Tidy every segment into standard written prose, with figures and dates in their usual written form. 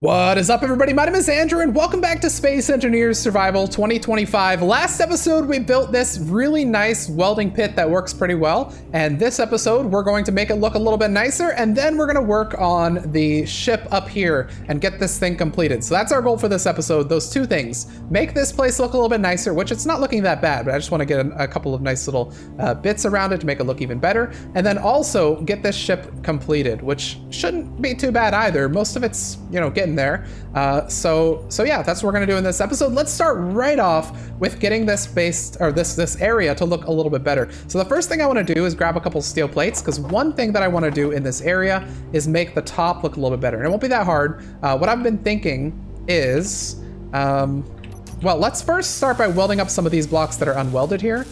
What is up, everybody? My name is Andrew, and welcome back to Space Engineers Survival 2025. Last episode, we built this really nice welding pit that works pretty well, and this episode, we're going to make it look a little bit nicer, and then we're going to work on the ship up here and get this thing completed. So that's our goal for this episode, those two things. Make this place look a little bit nicer, which it's not looking that bad, but I just want to get a couple of nice little bits around it to make it look even better, and then also get this ship completed, which shouldn't be too bad either. Most of it's, getting there. So yeah, that's what we're gonna do in this episode. Let's start right off with getting this base, or this area to look a little bit better. So the first thing I want to do is grab a couple steel plates, because one thing that I want to do in this area is make the top look a little bit better. And it won't be that hard. What I've been thinking is, well, let's first start by welding up some of these blocks that are unwelded here.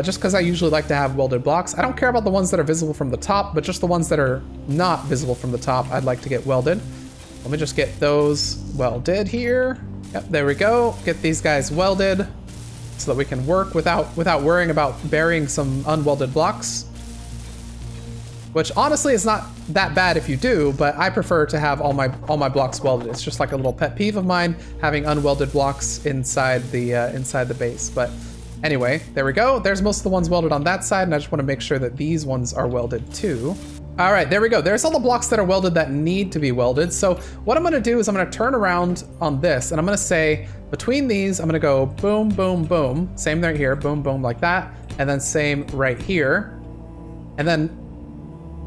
Just because I usually like to have welded blocks. I don't care about the ones that are visible from the top, but just the ones that are not visible from the top, I'd like to get welded. Let me just get those welded here. Yep, there we go. Get these guys welded so that we can work without worrying about burying some unwelded blocks. Which honestly is not that bad if you do, but I prefer to have all my blocks welded. It's just like a little pet peeve of mine, having unwelded blocks inside the base. But anyway, there we go. There's most of the ones welded on that side, and I just want to make sure that these ones are welded too. All right, there we go. There's all the blocks that are welded that need to be welded. So what I'm gonna do is I'm gonna turn around on this, and I'm gonna say between these, I'm gonna go boom, boom, boom. Same right here, boom, boom, like that. And then same right here. And then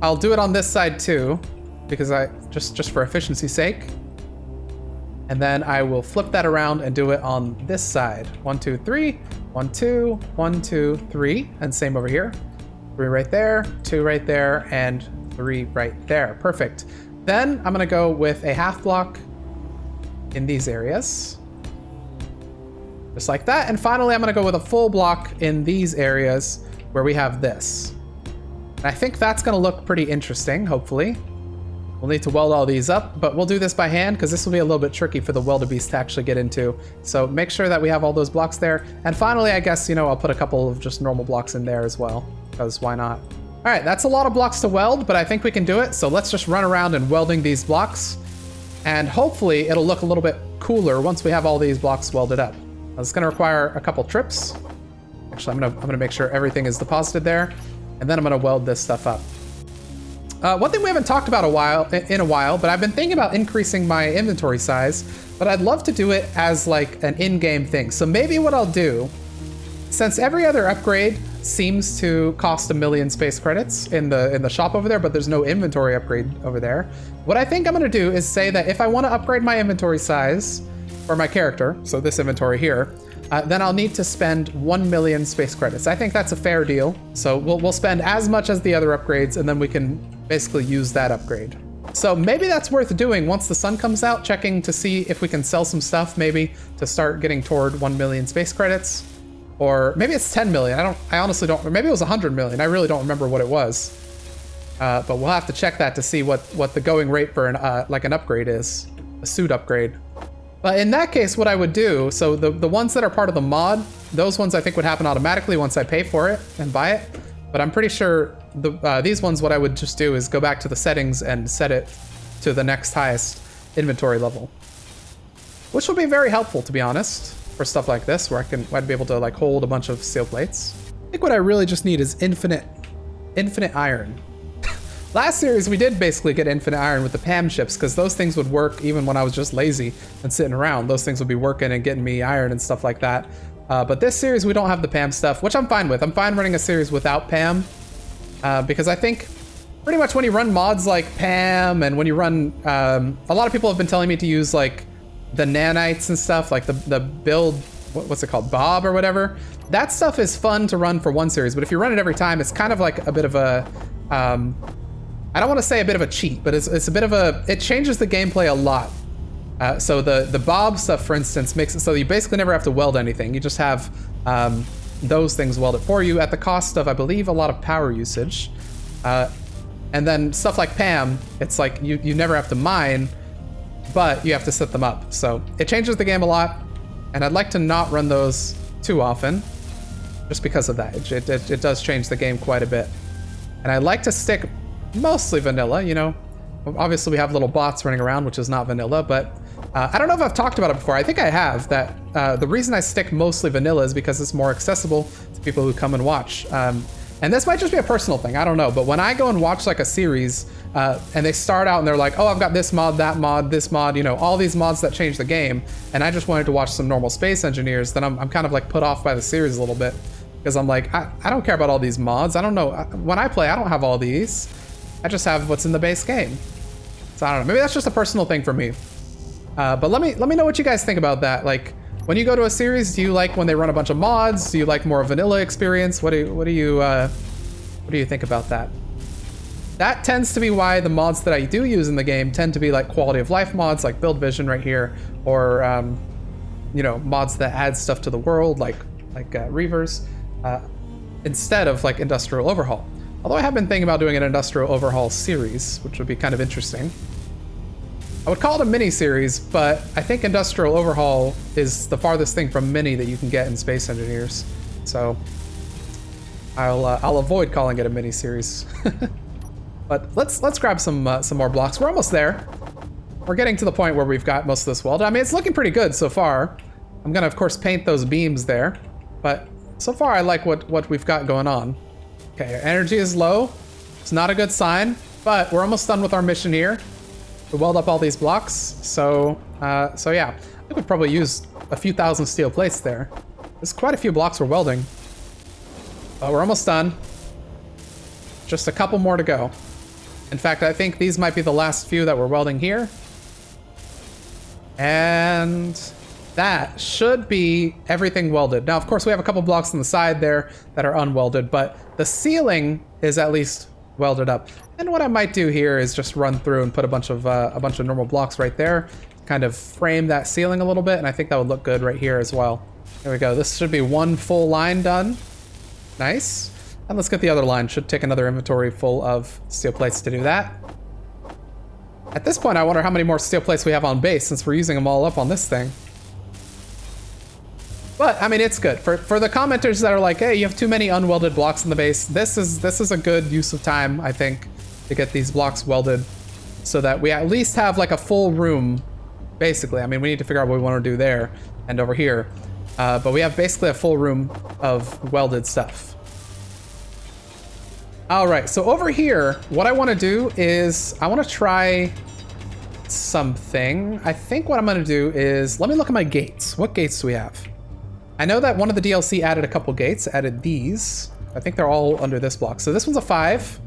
I'll do it on this side too, because just for efficiency's sake. And then I will flip that around and do it on this side. 1, 2, 3, 1, 2, 1, 2, 3, and same over here. 3 right there, 2 right there, and 3 right there. Perfect. Then I'm gonna go with a half block in these areas. Just like that. And finally, I'm gonna go with a full block in these areas where we have this. And I think that's gonna look pretty interesting, hopefully. We'll need to weld all these up, but we'll do this by hand because this will be a little bit tricky for the weldabeest to actually get into. So make sure that we have all those blocks there. And finally, I guess, I'll put a couple of just normal blocks in there as well, because why not? All right, that's a lot of blocks to weld, but I think we can do it. So let's just run around and welding these blocks. And hopefully it'll look a little bit cooler once we have all these blocks welded up. It's gonna require a couple trips. Actually, I'm gonna make sure everything is deposited there. And then I'm gonna weld this stuff up. One thing we haven't talked about in a while, but I've been thinking about increasing my inventory size, but I'd love to do it as like an in-game thing. So maybe what I'll do, since every other upgrade seems to cost 1 million space credits in the shop over there, but there's no inventory upgrade over there, what I think I'm gonna do is say that if I want to upgrade my inventory size for my character, so this inventory here, then I'll need to spend 1 million space credits. I think that's a fair deal. So we'll spend as much as the other upgrades, and then we can basically use that upgrade. So maybe that's worth doing once the sun comes out, checking to see if we can sell some stuff, maybe to start getting toward 1 million space credits. Or maybe it's 10 million. I honestly don't, maybe it was 100 million. I really don't remember what it was. But we'll have to check that to see what the going rate for an upgrade is, a suit upgrade. But in that case, what I would do, so the ones that are part of the mod, those ones I think would happen automatically once I pay for it and buy it. But I'm pretty sure these ones, what I would just do is go back to the settings and set it to the next highest inventory level. Which will be very helpful, to be honest, for stuff like this, where I'd be able to like hold a bunch of steel plates. I think what I really just need is infinite iron. Last series, we did basically get infinite iron with the PAM ships, because those things would work even when I was just lazy and sitting around. Those things would be working and getting me iron and stuff like that. But this series, we don't have the PAM stuff, which I'm fine with. I'm fine running a series without PAM, because I think pretty much when you run mods like PAM, and when you run, a lot of people have been telling me to use like the nanites and stuff, like the build, what's it called, Bob or whatever. That stuff is fun to run for one series, but if you run it every time, it's kind of like a bit of a, I don't want to say a bit of a cheat, but it's a bit of a, it changes the gameplay a lot. So the Bob stuff, for instance, makes it so you basically never have to weld anything. You just have those things welded for you at the cost of, I believe, a lot of power usage. And then stuff like PAM, it's like you never have to mine, but you have to set them up. So it changes the game a lot, and I'd like to not run those too often, just because of that. It does change the game quite a bit. And I like to stick mostly vanilla, obviously we have little bots running around, which is not vanilla, but I don't know if I've talked about it before. I think I have, that the reason I stick mostly vanilla is because it's more accessible to people who come and watch. And this might just be a personal thing, I don't know, but when I go and watch like a series and they start out and they're like, oh, I've got this mod, that mod, this mod, you know, all these mods that change the game, and I just wanted to watch some normal Space Engineers, then I'm kind of like put off by the series a little bit, because I'm like, I don't care about all these mods. I don't know. When I play, I don't have all these. I just have what's in the base game. So I don't know, maybe that's just a personal thing for me. But let me know what you guys think about that. Like, when you go to a series, do you like when they run a bunch of mods? Do you like more vanilla experience? What do you think about that? That tends to be why the mods that I do use in the game tend to be like quality of life mods, like Build Vision right here, or you know, mods that add stuff to the world, like Reavers, instead of like Industrial Overhaul. Although I have been thinking about doing an Industrial Overhaul series, which would be kind of interesting. I would call it a mini series, but I think Industrial Overhaul is the farthest thing from mini that you can get in Space Engineers. So I'll avoid calling it a mini series. But let's grab some more blocks. We're almost there. We're getting to the point where we've got most of this welded. I mean, it's looking pretty good so far. I'm gonna, of course, paint those beams there, but so far I like what we've got going on. Okay, our energy is low. It's not a good sign, but we're almost done with our mission here. We weld up all these blocks, so yeah. I think we've probably used a few thousand steel plates there. There's quite a few blocks we're welding. But we're almost done. Just a couple more to go. In fact, I think these might be the last few that we're welding here. And that should be everything welded. Now, of course, we have a couple blocks on the side there that are unwelded, but the ceiling is at least welded up. And what I might do here is just run through and put a bunch of normal blocks right there, kind of frame that ceiling a little bit, and I think that would look good right here as well. There we go. This should be one full line done. Nice. And let's get the other line. Should take another inventory full of steel plates to do that. At this point, I wonder how many more steel plates we have on base, since we're using them all up on this thing. But I mean, it's good for the commenters that are like, hey, you have too many unwelded blocks in the base. This is a good use of time, I think, to get these blocks welded, so that we at least have like a full room. Basically, I mean, we need to figure out what we want to do there and over here, but we have basically a full room of welded stuff. All right, so over here, what I want to do is I want to try something. I think what I'm going to do is, let me look at my gates. What gates do we have? I know that one of the DLC added a couple gates, added these. I think they're all under this block. So this one's a 5.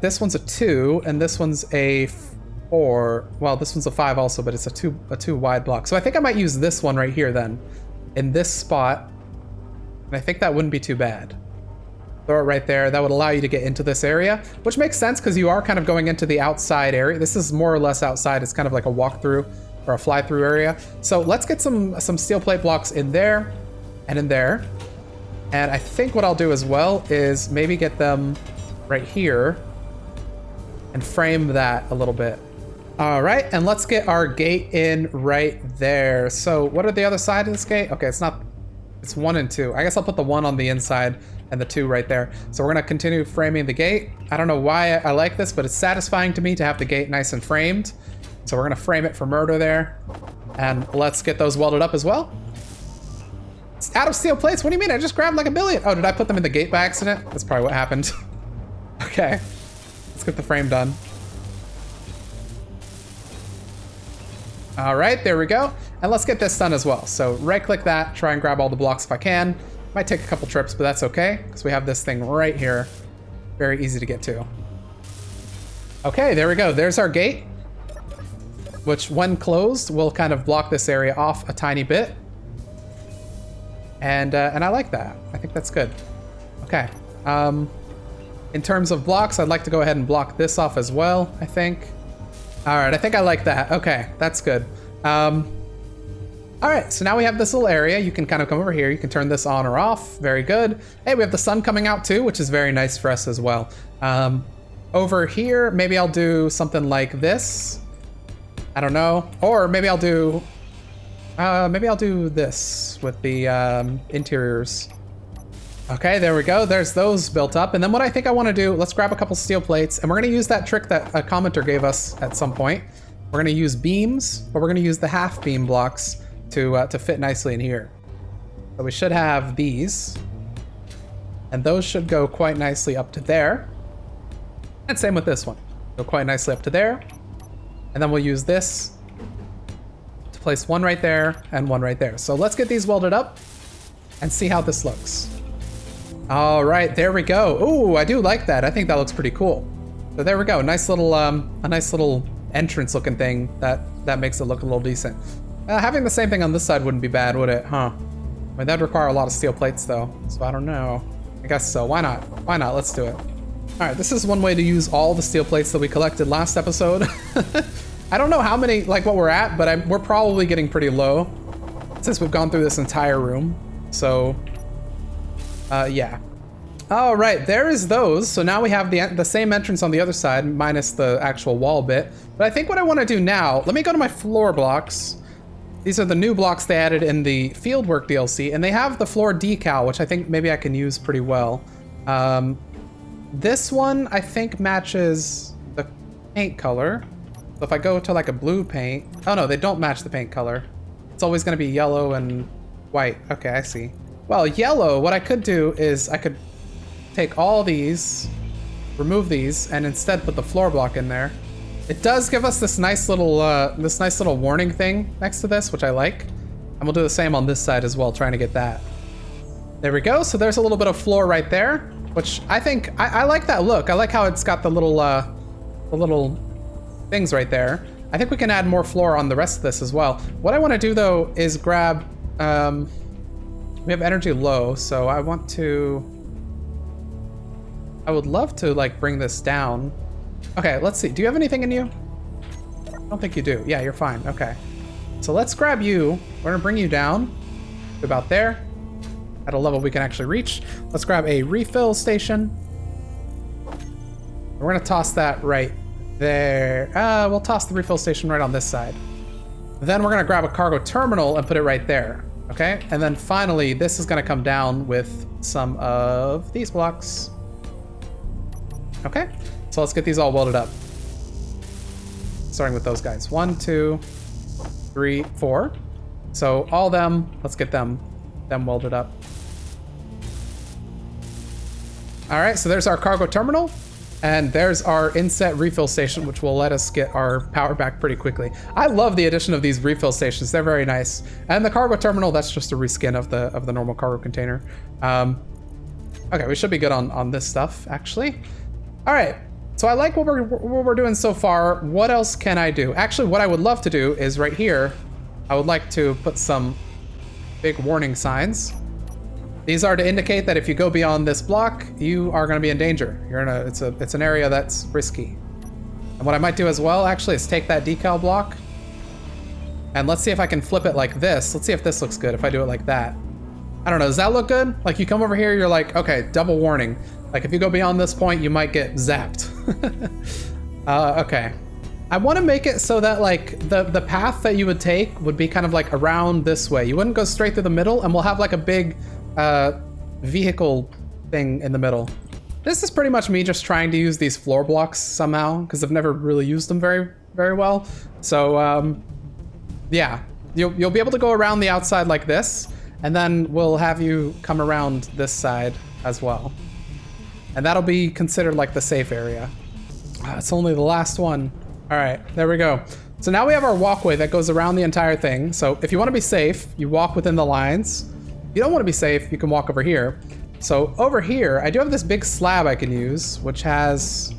This one's a 2, and this one's a 4. Well, this one's a 5 also, but it's a two wide block. So I think I might use this one right here then, in this spot. And I think that wouldn't be too bad. Throw it right there. That would allow you to get into this area, which makes sense because you are kind of going into the outside area. This is more or less outside. It's kind of like a walkthrough or a fly-through area. So let's get some steel plate blocks in there and in there. And I think what I'll do as well is maybe get them right here and frame that a little bit. All right, and let's get our gate in right there. So what are the other side of this gate? Okay, it's 1 and 2. I guess I'll put the 1 on the inside and the 2 right there. So we're gonna continue framing the gate. I don't know why I like this, but it's satisfying to me to have the gate nice and framed. So we're gonna frame it for murder there. And let's get those welded up as well. It's out of steel plates, what do you mean? I just grabbed like a billion. Oh, did I put them in the gate by accident? That's probably what happened. Okay, let's get the frame done. All right, there we go. And let's get this done as well. So right click that, try and grab all the blocks if I can. Might take a couple trips, but that's okay, because we have this thing right here. Very easy to get to. Okay, there we go. There's our gate, which when closed will kind of block this area off a tiny bit. And I like that. I think that's good. Okay. In terms of blocks, I'd like to go ahead and block this off as well, I think. All right, I think I like that. Okay, that's good. All right, so now we have this little area. You can kind of come over here. You can turn this on or off. Very good. Hey, we have the sun coming out too, which is very nice for us as well. Over here, maybe I'll do something like this. I don't know. Or maybe I'll do this with the interiors. Okay, there we go. There's those built up. And then what I think I want to do, let's grab a couple steel plates, and we're going to use that trick that a commenter gave us at some point. We're going to use beams, but we're going to use the half beam blocks to fit nicely in here. So we should have these, and those should go quite nicely up to there. And same with this one. Go quite nicely up to there. And then we'll use this to place one right there and one right there. So let's get these welded up and see how this looks. All right, there we go. Ooh, I do like that. I think that looks pretty cool. So there we go. Nice little, a nice little entrance looking thing that makes it look a little decent. Having the same thing on this side wouldn't be bad, would it? Huh? I mean, that'd require a lot of steel plates though. So I don't know. I guess so. Why not? Why not? Let's do it. All right, this is one way to use all the steel plates that we collected last episode. I don't know how many, like what we're at, but we're probably getting pretty low since we've gone through this entire room. So, yeah. All right, there is those. So now we have the same entrance on the other side, minus the actual wall bit. But I think what I want to do now, let me go to my floor blocks. These are the new blocks they added in the Fieldwork DLC, and they have the floor decal, which I think maybe I can use pretty well. This one, I think, matches the paint color. So if I go to like a blue paint, oh no, they don't match the paint color. It's always going to be yellow and white. Okay, I see. Well, yellow, what I could do is I could take all these, remove these, and instead put the floor block in there. It does give us this nice little warning thing next to this, which I like. And we'll do the same on this side as well, trying to get that. There we go. So there's a little bit of floor right there, which I think, I like that look. I like how it's got the little things right there. I think we can add more floor on the rest of this as well. What I want to do though is grab, we have energy low, so I would love to like bring this down. Okay, let's see. Do you have anything in you? I don't think you do. Yeah, you're fine. Okay. So let's grab you. We're gonna bring you down to about there at a level we can actually reach. Let's grab a refill station. We're gonna toss that right there. We'll toss the refill station right on this side. Then we're gonna grab a cargo terminal and put it right there. Okay, and then finally, this is gonna come down with some of these blocks. Okay, so let's get these all welded up. Starting with those guys. 1, 2, 3, 4. So all them, let's get them welded up. All right, so there's our cargo terminal. And there's our inset refill station, which will let us get our power back pretty quickly. I love the addition of these refill stations. They're very nice. And the cargo terminal, that's just a reskin of the normal cargo container. Okay, we should be good on this stuff, actually. All right, so I like what we're doing so far. What else can I do? Actually, what I would love to do is right here, I would like to put some big warning signs. These are to indicate that if you go beyond this block, you are going to be in danger. It's an area that's risky. And what I might do as well, actually, is take that decal block, and let's see if I can flip it like this. Let's see if this looks good if I do it like that. I don't know, does that look good? Like you come over here, you're like, okay, double warning. Like if you go beyond this point, you might get zapped. Okay. I want to make it so that like the path that you would take would be kind of like around this way. You wouldn't go straight through the middle, and we'll have like a big vehicle thing in the middle. This is pretty much me just trying to use these floor blocks somehow, because I've never really used them very well. So yeah, you'll be able to go around the outside like this, and then we'll have you come around this side as well. And that'll be considered like the safe area. It's only the last one. All right, there we go. So now we have our walkway that goes around the entire thing. So if you want to be safe, you walk within the lines. If you don't want to be safe, you can walk over here. So over here, I do have this big slab I can use, which has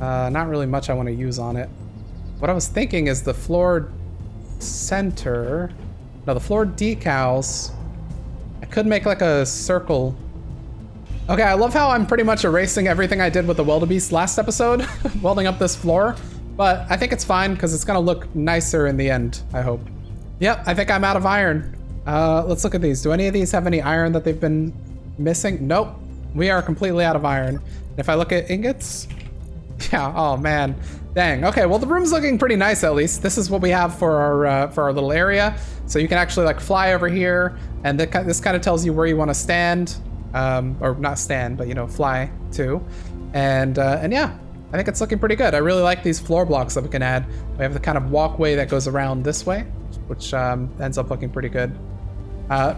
not really much I want to use on it. What I was thinking is the floor center, no, the floor decals. I could make like a circle. Okay, I love how I'm pretty much erasing everything I did with the Wildebeest last episode, welding up this floor, but I think it's fine because it's gonna look nicer in the end, I hope. Yep, I think I'm out of iron. Let's look at these. Do any of these have any iron that they've been missing? Nope, we are completely out of iron. If I look at ingots, yeah, oh man, dang. Okay, well the room's looking pretty nice at least. This is what we have for our little area. So you can actually like fly over here, and this kind of tells you where you want to stand. or not stand, but you know, fly to. And yeah, I think it's looking pretty good. I really like these floor blocks that we can add. We have the kind of walkway that goes around this way, which ends up looking pretty good.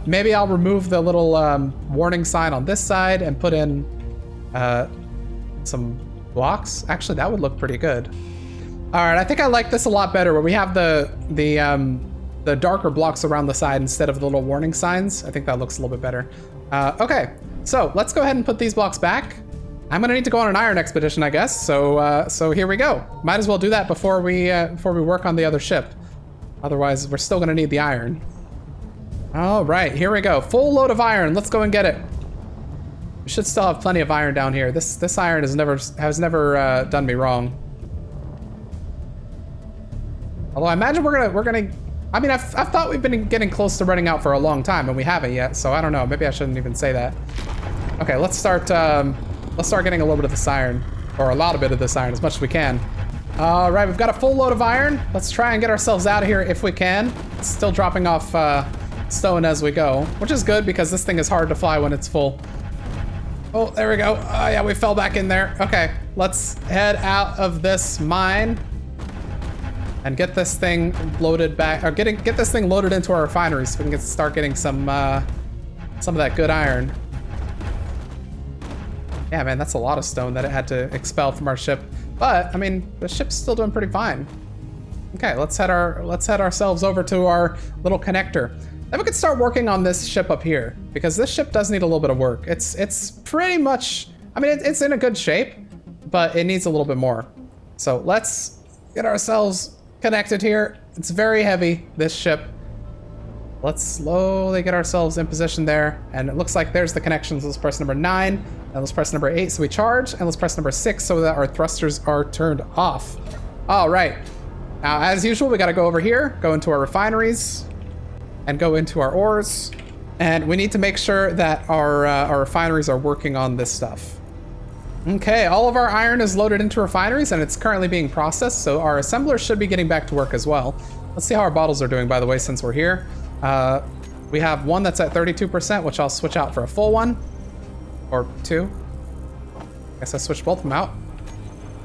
Maybe I'll remove the little warning sign on this side and put in some blocks. Actually, that would look pretty good. All right, I think I like this a lot better where we have the darker blocks around the side instead of the little warning signs. I think that looks a little bit better. Okay, so let's go ahead and put these blocks back. I'm gonna need to go on an iron expedition, I guess. So here we go. Might as well do that before we work on the other ship. Otherwise, we're still gonna need the iron. All right, here we go. Full load of iron. Let's go and get it. We should still have plenty of iron down here. This iron has never done me wrong. Although I imagine we're gonna. I mean, I've thought we've been getting close to running out for a long time, and we haven't yet. So I don't know. Maybe I shouldn't even say that. Okay, let's start. Let's start getting a little bit of this iron, or a lot of bit of this iron, as much as we can. All right, we've got a full load of iron. Let's try and get ourselves out of here if we can. It's still dropping off stone as we go, which is good because this thing is hard to fly when it's full. Oh, there we go. Oh yeah, we fell back in there. Okay, let's head out of this mine and get this thing loaded back, or get this thing loaded into our refinery so we can start getting some of that good iron. Yeah, man, that's a lot of stone that it had to expel from our ship. But I mean, the ship's still doing pretty fine. Okay, let's head ourselves over to our little connector. Then we could start working on this ship up here, because this ship does need a little bit of work. It's pretty much, I mean, it's in a good shape, but it needs a little bit more. So let's get ourselves connected here. It's very heavy, this ship. Let's slowly get ourselves in position there. And it looks like there's the connections. Let's press number 9, and let's press number 8 so we charge, and let's press number 6 so that our thrusters are turned off. All right. Now, as usual, we got to go over here, go into our refineries, and go into our ores. And we need to make sure that our refineries are working on this stuff. Okay, all of our iron is loaded into refineries, and it's currently being processed, so our assembler should be getting back to work as well. Let's see how our bottles are doing, by the way, since we're here. We have one that's at 32%, which I'll switch out for a full one. Or 2. Guess I switched both of them out.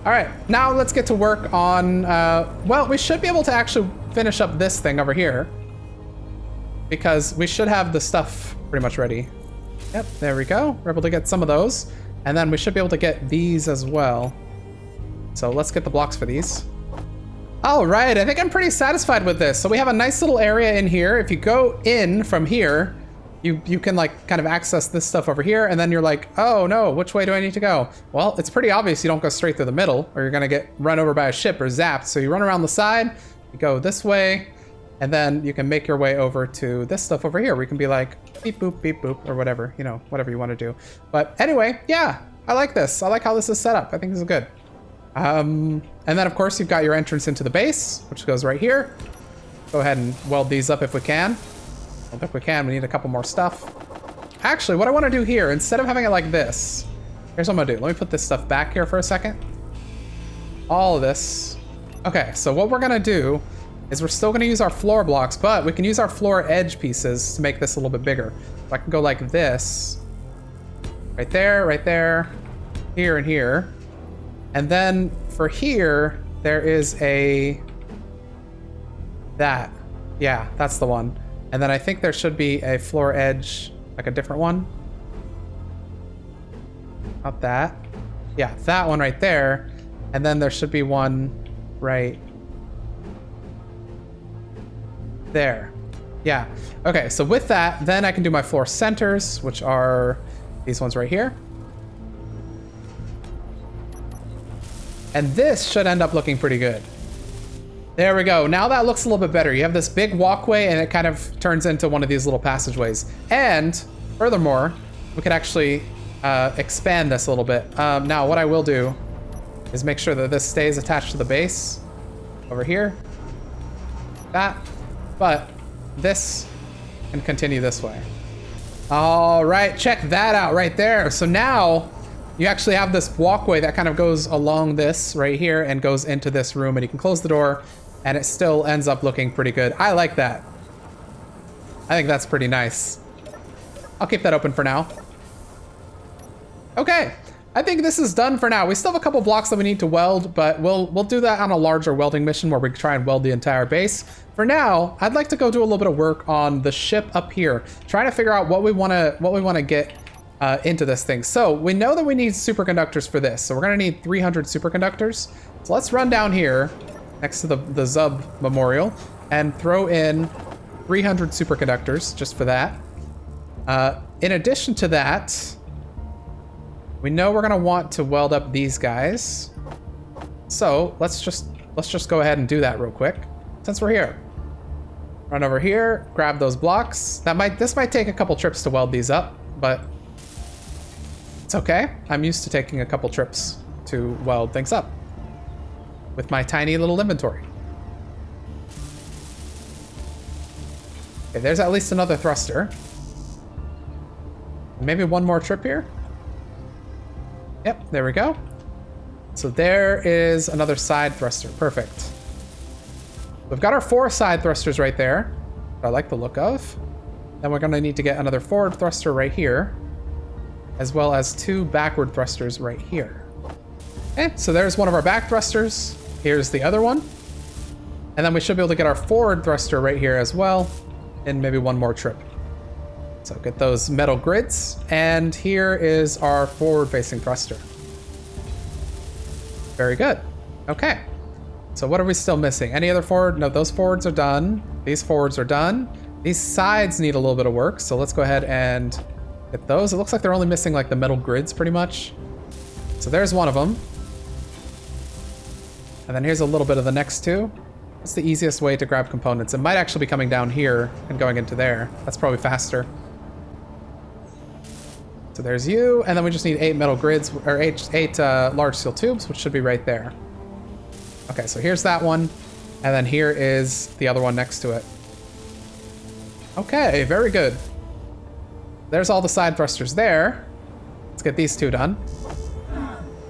All right, now let's get to work on, well, we should be able to actually finish up this thing over here, because we should have the stuff pretty much ready. Yep, there we go. We're able to get some of those. And then we should be able to get these as well. So let's get the blocks for these. All right, I think I'm pretty satisfied with this. So we have a nice little area in here. If you go in from here, you can like kind of access this stuff over here, and then you're like, oh no, which way do I need to go? Well, it's pretty obvious you don't go straight through the middle, or you're gonna get run over by a ship or zapped. So you run around the side, you go this way, and then you can make your way over to this stuff over here, where you can be like, beep boop, or whatever, you know, whatever you want to do. But anyway, yeah, I like this. I like how this is set up. I think this is good. And then of course you've got your entrance into the base, which goes right here. Go ahead and weld these up if we can. I don't think we can. We need a couple more stuff. Actually, what I want to do here, instead of having it like this, here's what I'm gonna do. Let me put this stuff back here for a second. All of this. Okay, so what we're gonna do is we're still gonna use our floor blocks, but we can use our floor edge pieces to make this a little bit bigger. So I can go like this. Right there, here and here. And then for here, there is that. Yeah, that's the one. And then I think there should be a floor edge, like a different one. Not that. Yeah, that one right there. And then there should be one right there. Yeah. Okay, so with that, then I can do my floor centers, which are these ones right here. And this should end up looking pretty good. There we go. Now that looks a little bit better. You have this big walkway, and it kind of turns into one of these little passageways. And furthermore, we could actually expand this a little bit. Now, what I will do is make sure that this stays attached to the base over here. That. But this can continue this way. All right, check that out right there. So now you actually have this walkway that kind of goes along this right here and goes into this room, and you can close the door and it still ends up looking pretty good. I like that. I think that's pretty nice. I'll keep that open for now. Okay, I think this is done for now. We still have a couple blocks that we need to weld, but we'll do that on a larger welding mission where we try and weld the entire base. For now, I'd like to go do a little bit of work on the ship up here, trying to figure out what we want to get into this thing. So we know that we need superconductors for this, so we're gonna need 300 superconductors. So let's run down here next to the Zub Memorial and throw in 300 superconductors just for that. In addition to that, we know we're gonna want to weld up these guys. So let's just go ahead and do that real quick since we're here. Run over here, grab those blocks. This might take a couple trips to weld these up, but it's okay. I'm used to taking a couple trips to weld things up with my tiny little inventory. Okay, there's at least another thruster. Maybe one more trip here. Yep, there we go. So there is another side thruster. Perfect. We've got our 4 side thrusters right there, that I like the look of. Then we're going to need to get another forward thruster right here, as well as 2 backward thrusters right here. Okay, so there's one of our back thrusters. Here's the other one. And then we should be able to get our forward thruster right here as well, and maybe one more trip. So get those metal grids, and here is our forward-facing thruster. Very good. Okay. So what are we still missing? Any other forward? No, those forwards are done. These forwards are done. These sides need a little bit of work, so let's go ahead and get those. It looks like they're only missing like the metal grids pretty much. So there's one of them. And then here's a little bit of the next 2. What's the easiest way to grab components? It might actually be coming down here and going into there. That's probably faster. So there's you, and then we just need 8 metal grids, or 8 large steel tubes, which should be right there. Okay, so here's that one, and then here is the other one next to it. Okay, very good. There's all the side thrusters there. Let's get these 2 done.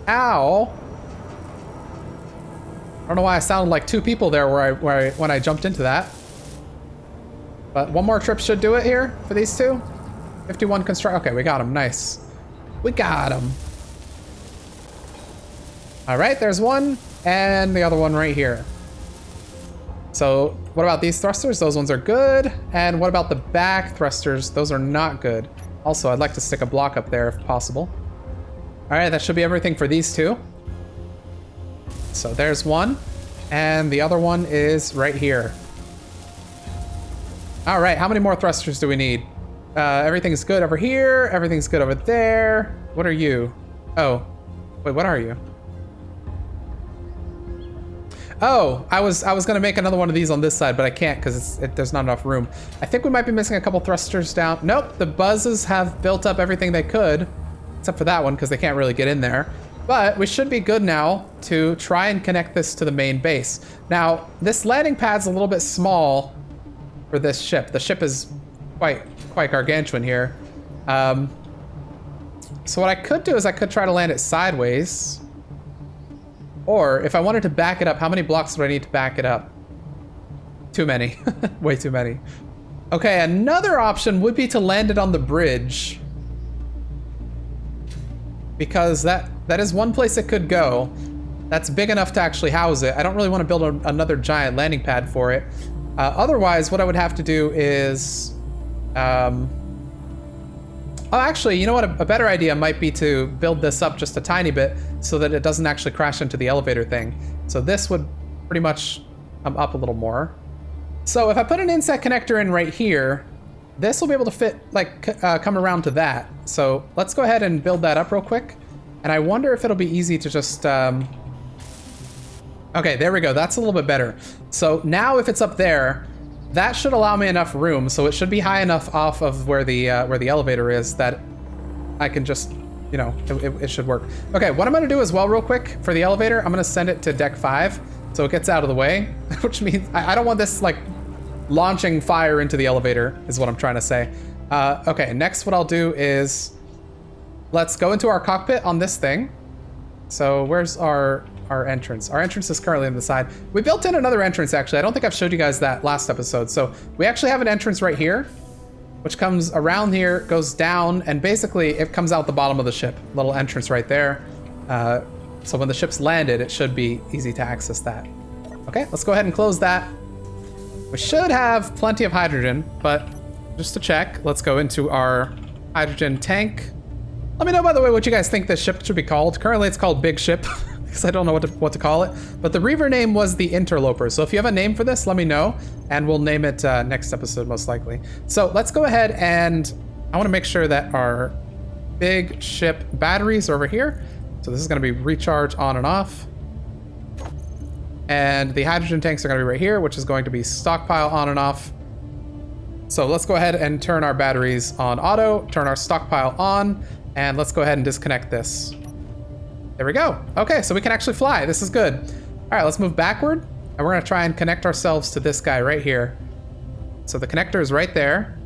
Ow! I don't know why I sounded like 2 people there when I jumped into that. But one more trip should do it here for these 2. 51 construct. Okay, we got him. Nice. We got him. All right, there's one, and the other one right here. So what about these thrusters? Those ones are good. And what about the back thrusters? Those are not good. Also, I'd like to stick a block up there if possible. All right, that should be everything for these 2. So there's one, and the other one is right here. All right, how many more thrusters do we need? Everything's good over here. Everything's good over there. What are you? Oh, wait, what are you? Oh, I was gonna make another one of these on this side, but I can't because there's not enough room. I think we might be missing a couple thrusters down. Nope, the buzzes have built up everything they could, except for that one because they can't really get in there. But we should be good now to try and connect this to the main base. Now, this landing pad's a little bit small for this ship. The ship is quite gargantuan here. So what I could do is I could try to land it sideways. Or if I wanted to back it up, how many blocks would I need to back it up? Too many. Way too many. Okay, another option would be to land it on the bridge. Because that is one place it could go. That's big enough to actually house it. I don't really want to build another giant landing pad for it. Otherwise, what I would have to do is... oh, actually, you know what? A better idea might be to build this up just a tiny bit so that it doesn't actually crash into the elevator thing. So this would pretty much come up a little more. So if I put an inset connector in right here, this will be able to fit, like, come around to that. So let's go ahead and build that up real quick. And I wonder if it'll be easy to just... Okay, there we go. That's a little bit better. So now if it's up there, that should allow me enough room. So it should be high enough off of where the elevator is that I can just, you know, it should work. Okay, what I'm gonna do as well real quick for the elevator, I'm gonna send it to deck 5 so it gets out of the way, which means I don't want this like launching fire into the elevator is what I'm trying to say. Okay, next what I'll do is let's go into our cockpit on this thing. So where's our entrance? Our entrance is currently on the side. We built in another entrance, actually. I don't think I've showed you guys that last episode. So we actually have an entrance right here. which comes around here, goes down, and basically it comes out the bottom of the ship. Little entrance right there. So when the ship's landed, it should be easy to access that. Okay, let's go ahead and close that. We should have plenty of hydrogen, but just to check, let's go into our hydrogen tank. Let me know, by the way, what you guys think this ship should be called. Currently, it's called Big Ship, because I don't know what to call it. But the Reaver name was the Interloper. So if you have a name for this, let me know, and we'll name it next episode, most likely. So let's go ahead, and I want to make sure that our Big Ship batteries are over here. So this is going to be recharge on and off. And the hydrogen tanks are going to be right here, which is going to be stockpile on and off. So let's go ahead and turn our batteries on auto, turn our stockpile on, and let's go ahead and disconnect this. There we go. Okay, so we can actually fly. This is good. All right, let's move backward, and we're going to try and connect ourselves to this guy right here. So the connector is right there.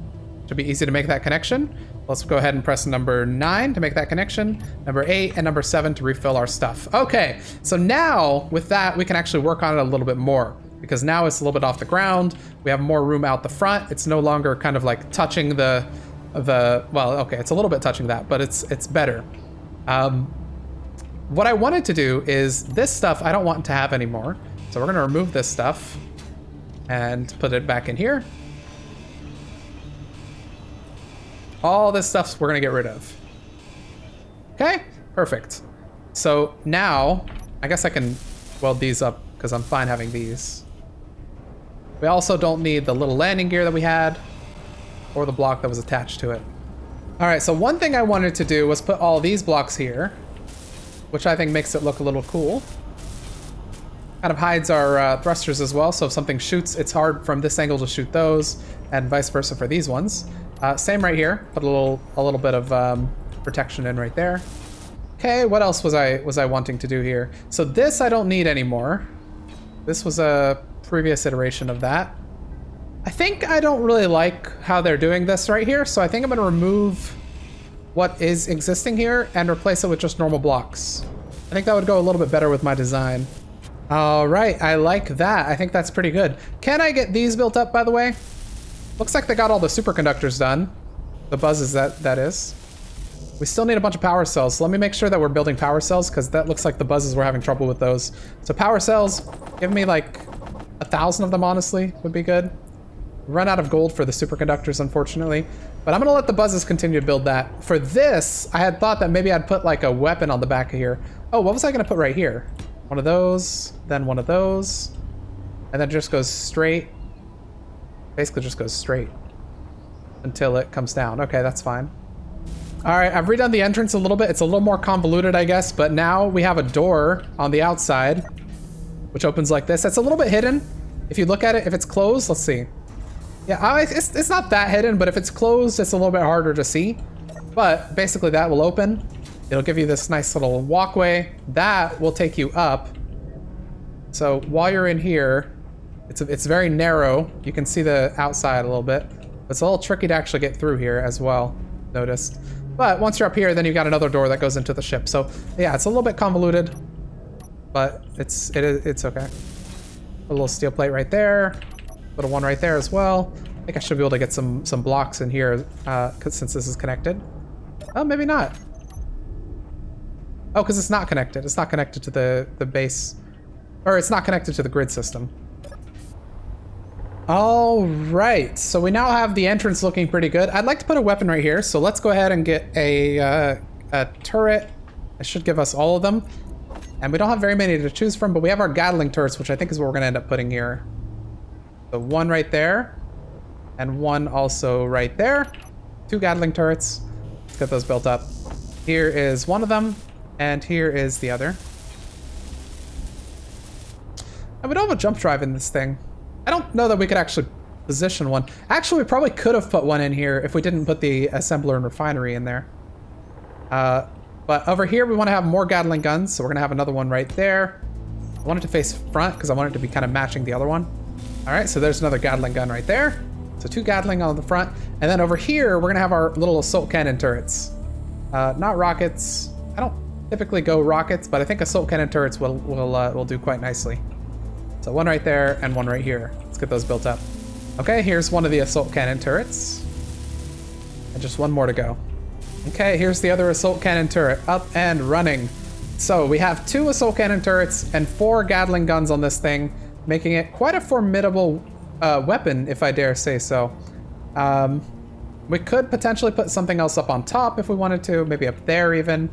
Should be easy to make that connection. Let's go ahead and press number 9 to make that connection, number 8, and number 7 to refill our stuff. Okay, so now with that, we can actually work on it a little bit more, because now it's a little bit off the ground. We have more room out the front. It's no longer kind of like touching the well, okay, it's a little bit touching that, but it's better. What I wanted to do is this stuff I don't want to have anymore. So we're gonna remove this stuff and put it back in here. All this stuff we're gonna get rid of. Okay, perfect. So now, I guess I can weld these up because I'm fine having these. We also don't need the little landing gear that we had or the block that was attached to it. All right, so one thing I wanted to do was put all these blocks here, which I think makes it look a little cool. Kind of hides our thrusters as well, so if something shoots, it's hard from this angle to shoot those, and vice versa for these ones. Same right here, put a little bit of protection in right there. Okay, what else was I wanting to do here? So this I don't need anymore. This was a previous iteration of that. I think I don't really like how they're doing this right here, so I think I'm gonna remove what is existing here and replace it with just normal blocks. I think that would go a little bit better with my design. All right, I like that. I think that's pretty good. Can I get these built up, by the way? Looks like they got all the superconductors done. The buzzes, that is. We still need a bunch of power cells, so let me make sure that we're building power cells, because that looks like the buzzes, we're having trouble with those. So power cells, give me like 1,000 of them, honestly, would be good. Run out of gold for the superconductors, unfortunately. But I'm gonna let the buzzes continue to build that. For this, I had thought that maybe I'd put like a weapon on the back of here. Oh, what was I gonna put right here? One of those, then one of those, and then it just goes straight. Basically just goes straight until it comes down. Okay, that's fine. All right, I've redone the entrance a little bit. It's a little more convoluted, I guess, but now we have a door on the outside, which opens like this. It's a little bit hidden. If you look at it, if it's closed, let's see. Yeah, it's not that hidden, but if it's closed, it's a little bit harder to see. But basically that will open. It'll give you this nice little walkway. That will take you up. So while you're in here, it's very narrow. You can see the outside a little bit. It's a little tricky to actually get through here as well, noticed. But once you're up here, then you've got another door that goes into the ship. So yeah, it's a little bit convoluted, but it's okay. A little steel plate right there. Little one right there as well. I think I should be able to get some blocks in here since this is connected. Oh, maybe not. Oh, because it's not connected. It's not connected to the base, or it's not connected to the grid system. All right, so we now have the entrance looking pretty good. I'd like to put a weapon right here, so let's go ahead and get a turret. It should give us all of them. And we don't have very many to choose from, but we have our Gatling turrets, which I think is what we're gonna end up putting here. So one right there, and one also right there. 2 Gatling turrets. Let's get those built up. Here is one of them, and here is the other. And we don't have a jump drive in this thing. I don't know that we could actually position one. Actually, we probably could have put one in here if we didn't put the assembler and refinery in there. But over here, we want to have more Gatling guns, so we're going to have another one right there. I want it to face front because I want it to be kind of matching the other one. All right, so there's another Gatling gun right there. So 2 Gatling on the front. And then over here, we're going to have our little assault cannon turrets. Not rockets. I don't typically go rockets, but I think assault cannon turrets will do quite nicely. So one right there and one right here. Let's get those built up. Okay, here's one of the assault cannon turrets. And just one more to go. Okay, here's the other assault cannon turret, up and running. So we have 2 assault cannon turrets and 4 Gatling guns on this thing, making it quite a formidable weapon, if I dare say so. We could potentially put something else up on top if we wanted to, maybe up there even.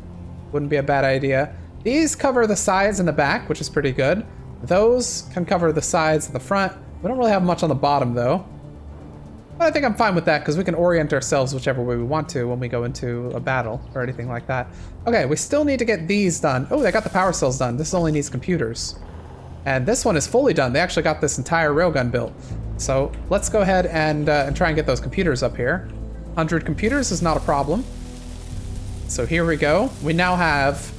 Wouldn't be a bad idea. These cover the sides and the back, which is pretty good. Those can cover the sides and the front. We don't really have much on the bottom though. But I think I'm fine with that because we can orient ourselves whichever way we want to when we go into a battle or anything like that. Okay, we still need to get these done. Oh, they got the power cells done. This only needs computers. And this one is fully done. They actually got this entire railgun built. So let's go ahead and try and get those computers up here. 100 computers is not a problem. So here we go. We now have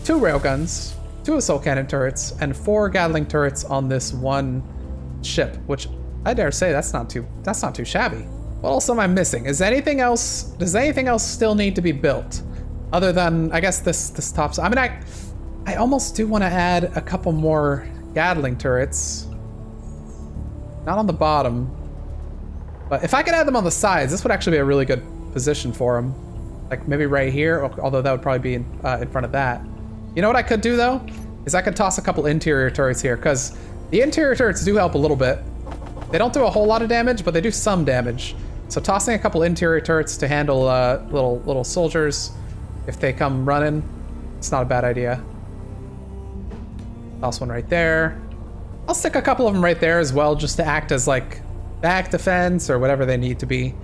2 railguns, 2 assault cannon turrets, and 4 Gatling turrets on this one ship, which I dare say that's not too shabby. What else am I missing? Does anything else still need to be built? Other than, I guess, this top. I mean, I almost do want to add a couple more Gatling turrets. Not on the bottom. But if I could add them on the sides, this would actually be a really good position for them. Like maybe right here, although that would probably be in front of that. You know what I could do though? Is I could toss a couple interior turrets here, because the interior turrets do help a little bit. They don't do a whole lot of damage, but they do some damage. So tossing a couple interior turrets to handle little soldiers, if they come running, it's not a bad idea. Toss one right there. I'll stick a couple of them right there as well, just to act as like back defense or whatever they need to be.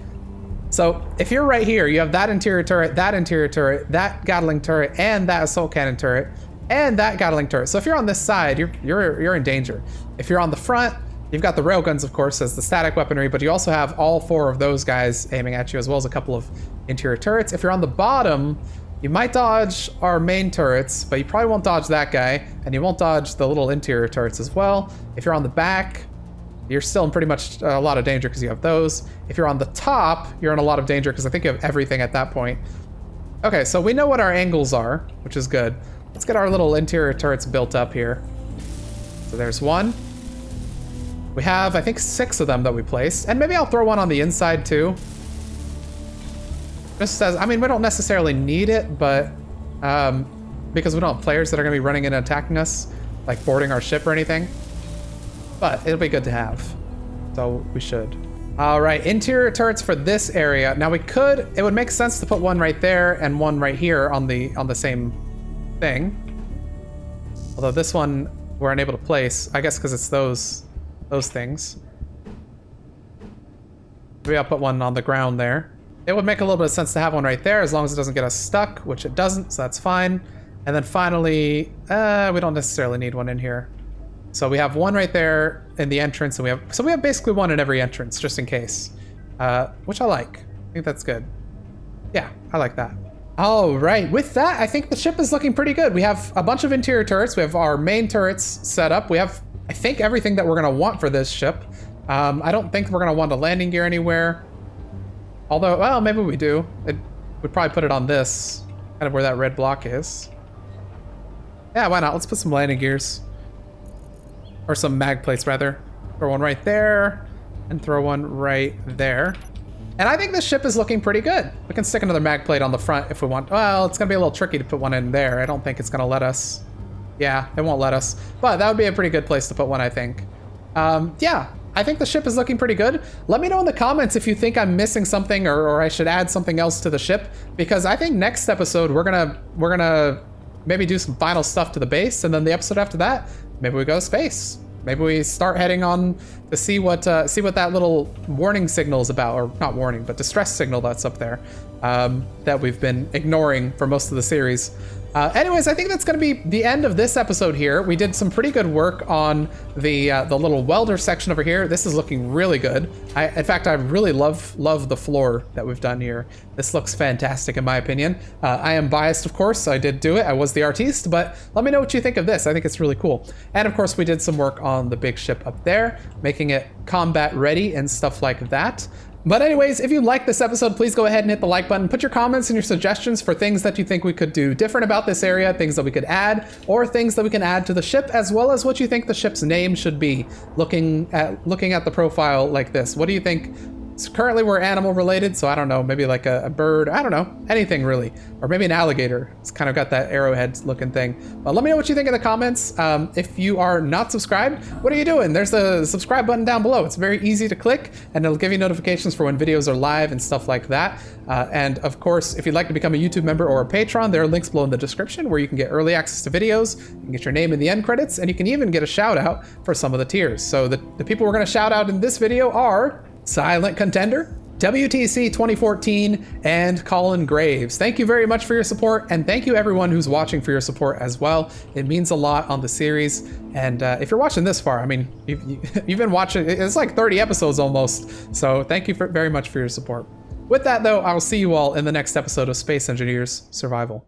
So if you're right here, you have that interior turret, that Gatling turret, and that assault cannon turret, and that Gatling turret. So if you're on this side, you're in danger. If you're on the front, you've got the railguns, of course, as the static weaponry, but you also have all 4 of those guys aiming at you, as well as a couple of interior turrets. If you're on the bottom, you might dodge our main turrets, but you probably won't dodge that guy, and you won't dodge the little interior turrets as well. If you're on the back, you're still in pretty much a lot of danger because you have those. If you're on the top, you're in a lot of danger because I think you have everything at that point. Okay, so we know what our angles are, which is good. Let's get our little interior turrets built up here. So there's one. We have, I think, 6 of them that we placed. And maybe I'll throw one on the inside too. Just as, I mean, we don't necessarily need it, but because we don't have players that are gonna be running in and attacking us, like boarding our ship or anything. But it'll be good to have. So we should. All right, interior turrets for this area. Now it would make sense to put one right there and one right here on the same thing. Although this one we're unable to place, I guess because it's those things. Maybe I'll put one on the ground there. It would make a little bit of sense to have one right there as long as it doesn't get us stuck, which it doesn't, so that's fine. And then finally, we don't necessarily need one in here. So we have one right there in the entrance, and we have basically one in every entrance, just in case. Which I like. I think that's good. Yeah, I like that. All right, with that, I think the ship is looking pretty good. We have a bunch of interior turrets. We have our main turrets set up. We have, I think, everything that we're gonna want for this ship. I don't think we're gonna want a landing gear anywhere. Although, well, maybe we do. We'd probably put it on this, kind of where that red block is. Yeah, why not? Let's put some landing gears. Or some mag plates, rather. Throw one right there, and throw one right there. And I think this ship is looking pretty good. We can stick another mag plate on the front if we want. Well, it's gonna be a little tricky to put one in there. I don't think it's gonna let us. Yeah, it won't let us. But that would be a pretty good place to put one, I think. Yeah, I think the ship is looking pretty good. Let me know in the comments if you think I'm missing something or I should add something else to the ship, because I think next episode we're gonna maybe do some final stuff to the base, and then the episode after that, maybe we go to space. Maybe we start heading on to see what that little warning signal is about, or not warning, but distress signal that's up there that we've been ignoring for most of the series. Anyways, I think that's going to be the end of this episode here. We did some pretty good work on the little welder section over here. This is looking really good. In fact, I really love the floor that we've done here. This looks fantastic in my opinion. I am biased, of course. I did do it. I was the artiste, but let me know what you think of this. I think it's really cool. And of course, we did some work on the big ship up there, making it combat ready and stuff like that. But anyways, if you liked this episode, please go ahead and hit the like button. Put your comments and your suggestions for things that you think we could do different about this area, things that we could add, or things that we can add to the ship, as well as what you think the ship's name should be. Looking at the profile like this, what do you think So currently we're animal related, so I don't know, maybe like a bird, I don't know, anything really. Or maybe an alligator. It's kind of got that arrowhead looking thing. But let me know what you think in the comments. If you are not subscribed, what are you doing? There's a subscribe button down below. It's very easy to click, and it'll give you notifications for when videos are live and stuff like that. And of course, if you'd like to become a YouTube member or a patron, there are links below in the description where you can get early access to videos, you can get your name in the end credits, and you can even get a shout out for some of the tiers. So the people we're gonna shout out in this video are Silent Contender, WTC 2014, and Colin Graves. Thank you very much for your support, and thank you everyone who's watching for your support as well. It means a lot on the series, and if you're watching this far, I mean, you've been watching, it's like 30 episodes almost, so thank you very much for your support. With that though, I will see you all in the next episode of Space Engineers Survival.